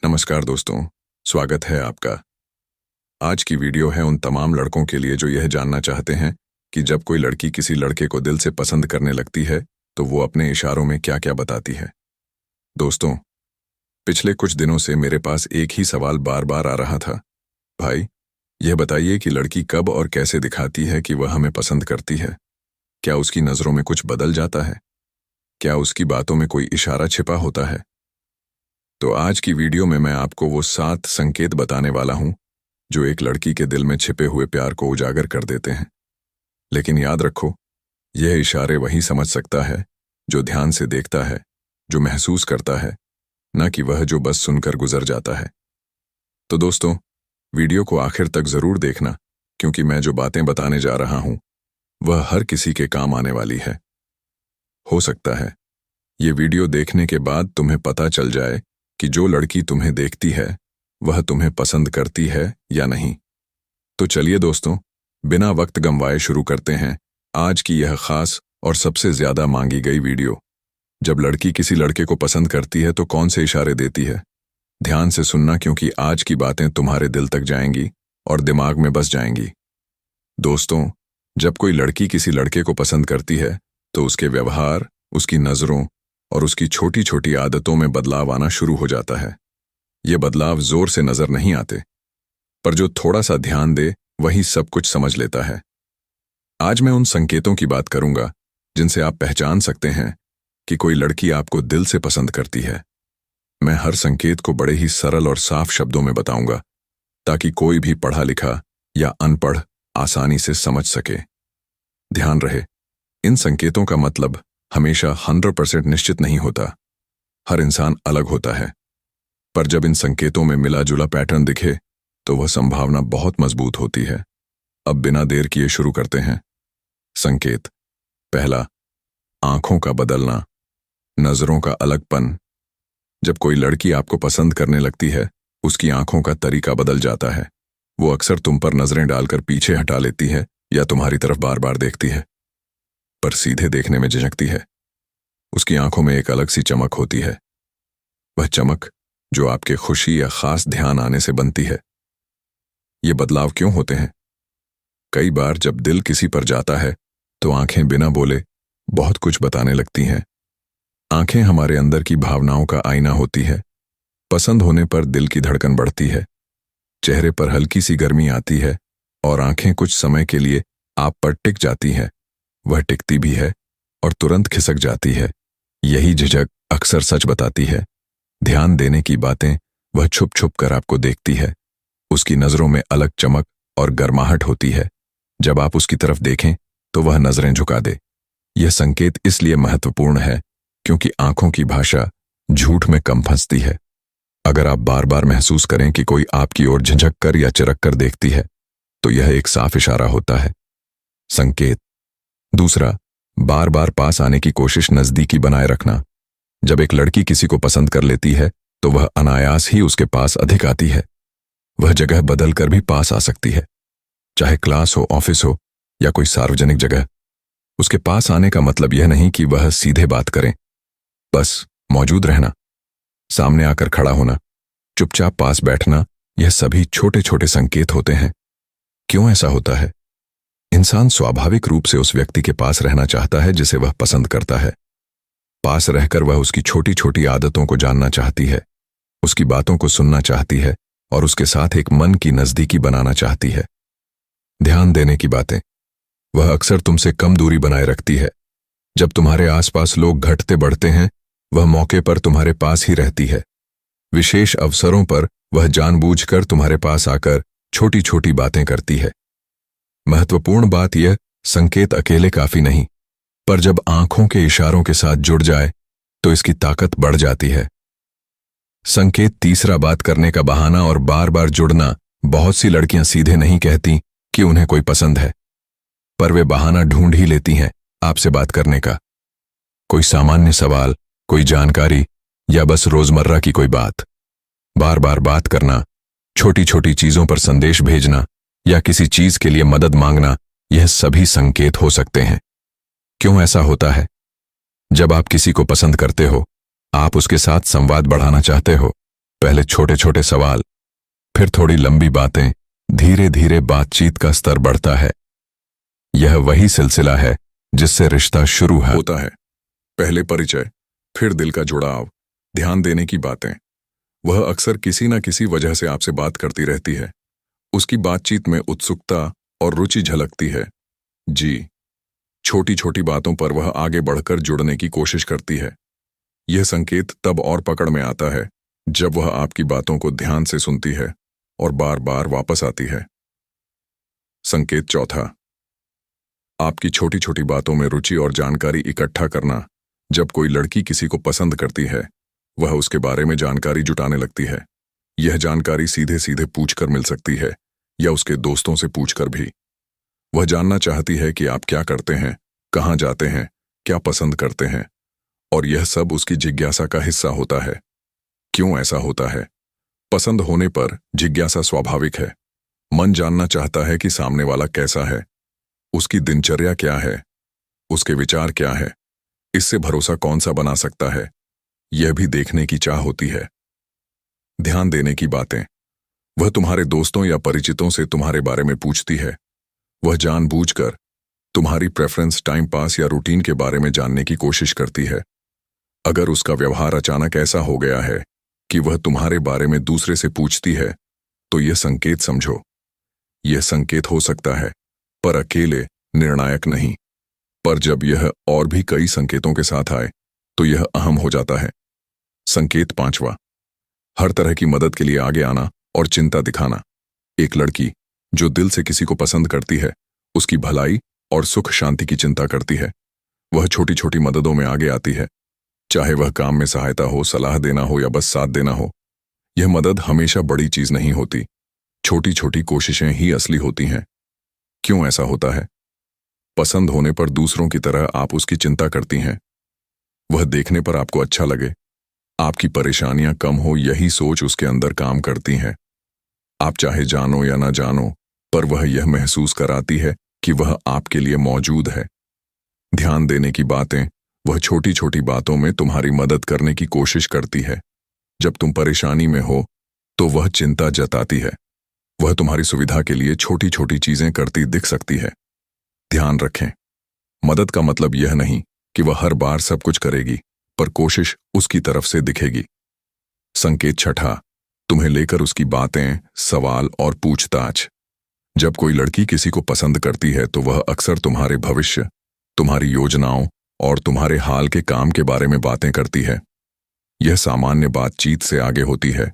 नमस्कार दोस्तों, स्वागत है आपका। आज की वीडियो है उन तमाम लड़कों के लिए जो यह जानना चाहते हैं कि जब कोई लड़की किसी लड़के को दिल से पसंद करने लगती है तो वो अपने इशारों में क्या क्या बताती है। दोस्तों, पिछले कुछ दिनों से मेरे पास एक ही सवाल बार बार आ रहा था। भाई, यह बताइए कि लड़की कब और कैसे दिखाती है कि वह हमें पसंद करती है। क्या उसकी नज़रों में कुछ बदल जाता है? क्या उसकी बातों में कोई इशारा छिपा होता है? तो आज की वीडियो में मैं आपको वो 7 संकेत बताने वाला हूं जो एक लड़की के दिल में छिपे हुए प्यार को उजागर कर देते हैं। लेकिन याद रखो, यह इशारे वही समझ सकता है जो ध्यान से देखता है, जो महसूस करता है, न कि वह जो बस सुनकर गुजर जाता है। तो दोस्तों, वीडियो को आखिर तक जरूर देखना, क्योंकि मैं जो बातें बताने जा रहा हूं वह हर किसी के काम आने वाली है। हो सकता है ये वीडियो देखने के बाद तुम्हें पता चल जाए कि जो लड़की तुम्हें देखती है वह तुम्हें पसंद करती है या नहीं। तो चलिए दोस्तों, बिना वक्त गंवाए शुरू करते हैं आज की यह खास और सबसे ज्यादा मांगी गई वीडियो। जब लड़की किसी लड़के को पसंद करती है तो कौन से इशारे देती है? ध्यान से सुनना, क्योंकि आज की बातें तुम्हारे दिल तक जाएंगी और दिमाग में बस जाएंगी। दोस्तों, जब कोई लड़की किसी लड़के को पसंद करती है तो उसके व्यवहार, उसकी नजरों और उसकी छोटी छोटी आदतों में बदलाव आना शुरू हो जाता है। ये बदलाव जोर से नजर नहीं आते, पर जो थोड़ा सा ध्यान दे वही सब कुछ समझ लेता है। आज मैं उन संकेतों की बात करूंगा जिनसे आप पहचान सकते हैं कि कोई लड़की आपको दिल से पसंद करती है। मैं हर संकेत को बड़े ही सरल और साफ शब्दों में बताऊंगा ताकि कोई भी पढ़ा लिखा या अनपढ़ आसानी से समझ सके। ध्यान रहे, इन संकेतों का मतलब हमेशा 100% निश्चित नहीं होता। हर इंसान अलग होता है, पर जब इन संकेतों में मिला जुला पैटर्न दिखे तो वह संभावना बहुत मजबूत होती है। अब बिना देर किए शुरू करते हैं। संकेत पहला, आंखों का बदलना, नजरों का अलगपन। जब कोई लड़की आपको पसंद करने लगती है, उसकी आंखों का तरीका बदल जाता है। वो अक्सर तुम पर नजरें डालकर पीछे हटा लेती है या तुम्हारी तरफ बार बार देखती है, पर सीधे देखने में झिझकती है। उसकी आंखों में एक अलग सी चमक होती है, वह चमक जो आपके खुशी या खास ध्यान आने से बनती है। ये बदलाव क्यों होते हैं? कई बार जब दिल किसी पर जाता है तो आंखें बिना बोले बहुत कुछ बताने लगती हैं। आंखें हमारे अंदर की भावनाओं का आईना होती है। पसंद होने पर दिल की धड़कन बढ़ती है, चेहरे पर हल्की सी गर्मी आती है और आंखें कुछ समय के लिए आप पर टिक जाती हैं। वह टिकती भी है और तुरंत खिसक जाती है। यही झिझक अक्सर सच बताती है। ध्यान देने की बातें वह छुप छुप कर आपको देखती है। उसकी नजरों में अलग चमक और गर्माहट होती है। जब आप उसकी तरफ देखें तो वह नजरें झुका दे। यह संकेत इसलिए महत्वपूर्ण है क्योंकि आंखों की भाषा झूठ में कम फंसती है। अगर आप बार बार महसूस करें कि कोई आपकी ओर झिझक कर या चिरक कर देखती है तो यह एक साफ इशारा होता है। संकेत दूसरा, बार बार पास आने की कोशिश, नजदीकी बनाए रखना। जब एक लड़की किसी को पसंद कर लेती है तो वह अनायास ही उसके पास अधिक आती है। वह जगह बदल कर भी पास आ सकती है, चाहे क्लास हो, ऑफिस हो या कोई सार्वजनिक जगह। उसके पास आने का मतलब यह नहीं कि वह सीधे बात करें, बस मौजूद रहना, सामने आकर खड़ा होना, चुपचाप पास बैठना, यह सभी छोटे छोटे संकेत होते हैं। क्यों ऐसा होता है? इंसान स्वाभाविक रूप से उस व्यक्ति के पास रहना चाहता है जिसे वह पसंद करता है। पास रहकर वह उसकी छोटी छोटी आदतों को जानना चाहती है, उसकी बातों को सुनना चाहती है और उसके साथ एक मन की नजदीकी बनाना चाहती है। ध्यान देने की बातें, वह अक्सर तुमसे कम दूरी बनाए रखती है। जब तुम्हारे आसपास लोग घटते बढ़ते हैं, वह मौके पर तुम्हारे पास ही रहती है। विशेष अवसरों पर वह जानबूझकर तुम्हारे पास आकर छोटी छोटी बातें करती है। महत्वपूर्ण बात यह, संकेत अकेले काफी नहीं, पर जब आंखों के इशारों के साथ जुड़ जाए तो इसकी ताकत बढ़ जाती है। संकेत तीसरा, बात करने का बहाना और बार बार जुड़ना। बहुत सी लड़कियां सीधे नहीं कहती कि उन्हें कोई पसंद है, पर वे बहाना ढूंढ ही लेती हैं आपसे बात करने का। कोई सामान्य सवाल, कोई जानकारी या बस रोजमर्रा की कोई बात। बार बार बात करना, छोटी छोटी चीजों पर संदेश भेजना या किसी चीज के लिए मदद मांगना, यह सभी संकेत हो सकते हैं। क्यों ऐसा होता है? जब आप किसी को पसंद करते हो, आप उसके साथ संवाद बढ़ाना चाहते हो, पहले छोटे छोटे सवाल, फिर थोड़ी लंबी बातें, धीरे धीरे बातचीत का स्तर बढ़ता है। यह वही सिलसिला है जिससे रिश्ता शुरू होता है। पहले परिचय, फिर दिल का जुड़ाव, ध्यान देने की बातें। वह अक्सर किसी न किसी वजह से आपसे बात करती रहती है। उसकी बातचीत में उत्सुकता और रुचि झलकती है। जी, छोटी छोटी बातों पर वह आगे बढ़कर जुड़ने की कोशिश करती है। यह संकेत तब और पकड़ में आता है जब वह आपकी बातों को ध्यान से सुनती है और बार बार वापस आती है। संकेत चौथा, आपकी छोटी छोटी बातों में रुचि और जानकारी इकट्ठा करना। जब कोई लड़की किसी को पसंद करती है, वह उसके बारे में जानकारी जुटाने लगती है। यह जानकारी सीधे सीधे पूछकर मिल सकती है या उसके दोस्तों से पूछकर भी। वह जानना चाहती है कि आप क्या करते हैं, कहाँ जाते हैं, क्या पसंद करते हैं, और यह सब उसकी जिज्ञासा का हिस्सा होता है। क्यों ऐसा होता है? पसंद होने पर जिज्ञासा स्वाभाविक है। मन जानना चाहता है कि सामने वाला कैसा है, उसकी दिनचर्या क्या है, उसके विचार क्या है, इससे भरोसा कौन सा बना सकता है, यह भी देखने की चाह होती है। ध्यान देने की बातें, वह तुम्हारे दोस्तों या परिचितों से तुम्हारे बारे में पूछती है। वह जानबूझकर तुम्हारी प्रेफरेंस, टाइम पास या रूटीन के बारे में जानने की कोशिश करती है। अगर उसका व्यवहार अचानक ऐसा हो गया है कि वह तुम्हारे बारे में दूसरे से पूछती है, तो यह संकेत समझो। यह संकेत हो सकता है, पर अकेले निर्णायक नहीं। पर जब यह और भी कई संकेतों के साथ आए, तो यह अहम हो जाता है। संकेत पांचवा, हर तरह की मदद के लिए आगे आना और चिंता दिखाना। एक लड़की जो दिल से किसी को पसंद करती है, उसकी भलाई और सुख शांति की चिंता करती है। वह छोटी छोटी मददों में आगे आती है, चाहे वह काम में सहायता हो, सलाह देना हो या बस साथ देना हो। यह मदद हमेशा बड़ी चीज नहीं होती, छोटी छोटी कोशिशें ही असली होती हैं। क्यों ऐसा होता है? पसंद होने पर दूसरों की तरह आप उसकी चिंता करती हैं। वह देखने पर आपको अच्छा लगे, आपकी परेशानियां कम हो, यही सोच उसके अंदर काम करती है। आप चाहे जानो या ना जानो, पर वह यह महसूस कराती है कि वह आपके लिए मौजूद है। ध्यान देने की बातें, वह छोटी छोटी बातों में तुम्हारी मदद करने की कोशिश करती है। जब तुम परेशानी में हो, तो वह चिंता जताती है। वह तुम्हारी सुविधा के लिए छोटी छोटी चीजें करती दिख सकती है। ध्यान रखें, मदद का मतलब यह नहीं कि वह हर बार सब कुछ करेगी, पर कोशिश उसकी तरफ से दिखेगी। संकेत छठा, तुम्हें लेकर उसकी बातें, सवाल और पूछताछ। जब कोई लड़की किसी को पसंद करती है, तो वह अक्सर तुम्हारे भविष्य, तुम्हारी योजनाओं और तुम्हारे हाल के काम के बारे में बातें करती है। यह सामान्य बातचीत से आगे होती है।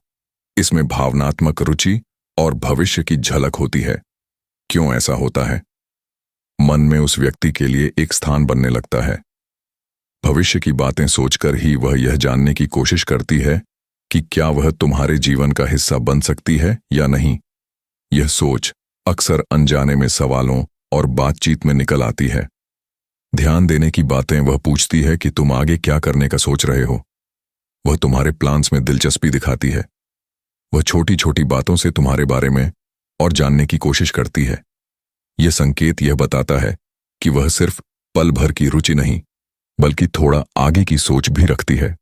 इसमें भावनात्मक रुचि और भविष्य की झलक होती है। क्यों ऐसा होता है? मन में उस व्यक्ति के लिए एक स्थान बनने लगता है। भविष्य की बातें सोचकर ही वह यह जानने की कोशिश करती है कि क्या वह तुम्हारे जीवन का हिस्सा बन सकती है या नहीं। यह सोच अक्सर अनजाने में सवालों और बातचीत में निकल आती है। ध्यान देने की बातें, वह पूछती है कि तुम आगे क्या करने का सोच रहे हो। वह तुम्हारे प्लान्स में दिलचस्पी दिखाती है। वह छोटी छोटी बातों से तुम्हारे बारे में और जानने की कोशिश करती है। यह संकेत यह बताता है कि वह सिर्फ पल भर की रुचि नहीं, बल्कि थोड़ा आगे की सोच भी रखती है।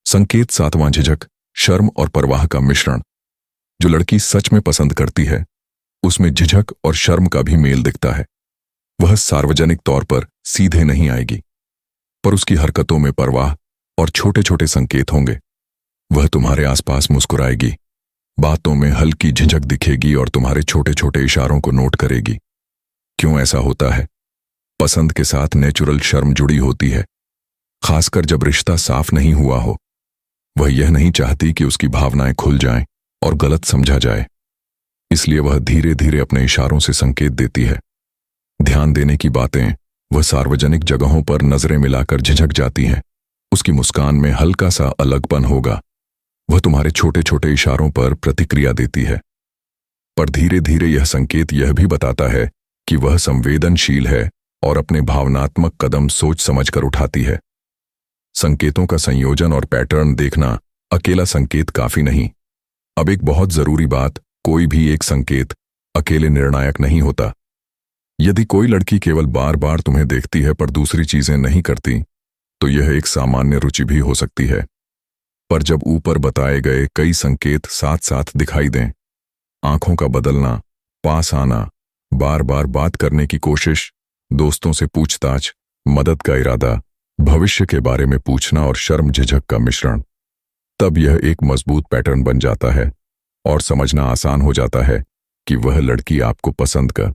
संकेत सातवां, झिझक, शर्म और परवाह का मिश्रण। जो लड़की सच में पसंद करती है, उसमें झिझक और शर्म का भी मेल दिखता है। वह सार्वजनिक तौर पर सीधे नहीं आएगी, पर उसकी हरकतों में परवाह और छोटे छोटे संकेत होंगे। वह तुम्हारे आसपास मुस्कुराएगी, बातों में हल्की झिझक दिखेगी और तुम्हारे छोटे छोटे इशारों को नोट करेगी। क्यों ऐसा होता है? पसंद के साथ नेचुरल शर्म जुड़ी होती है, खासकर जब रिश्ता साफ नहीं हुआ हो। वह यह नहीं चाहती कि उसकी भावनाएं खुल जाएं और गलत समझा जाए, इसलिए वह धीरे धीरे अपने इशारों से संकेत देती है। ध्यान देने की बातें, वह सार्वजनिक जगहों पर नजरें मिलाकर झिझक जाती हैं। उसकी मुस्कान में हल्का सा अलगपन होगा। वह तुम्हारे छोटे छोटे इशारों पर प्रतिक्रिया देती है, पर धीरे धीरे यह संकेत यह भी बताता है कि वह संवेदनशील है और अपने भावनात्मक कदम सोच समझकर उठाती है। संकेतों का संयोजन और पैटर्न देखना अकेला संकेत काफी नहीं। अब एक बहुत जरूरी बात, कोई भी एक संकेत अकेले निर्णायक नहीं होता। यदि कोई लड़की केवल बार बार तुम्हें देखती है पर दूसरी चीजें नहीं करती, तो यह एक सामान्य रुचि भी हो सकती है। पर जब ऊपर बताए गए कई संकेत साथ साथ दिखाई दें, आंखों का बदलना, पास आना, बार बार बात करने की कोशिश, दोस्तों से पूछताछ, मदद का इरादा, भविष्य के बारे में पूछना और शर्म झिझक का मिश्रण, तब यह एक मजबूत पैटर्न बन जाता है और समझना आसान हो जाता है कि वह लड़की आपको पसंद कर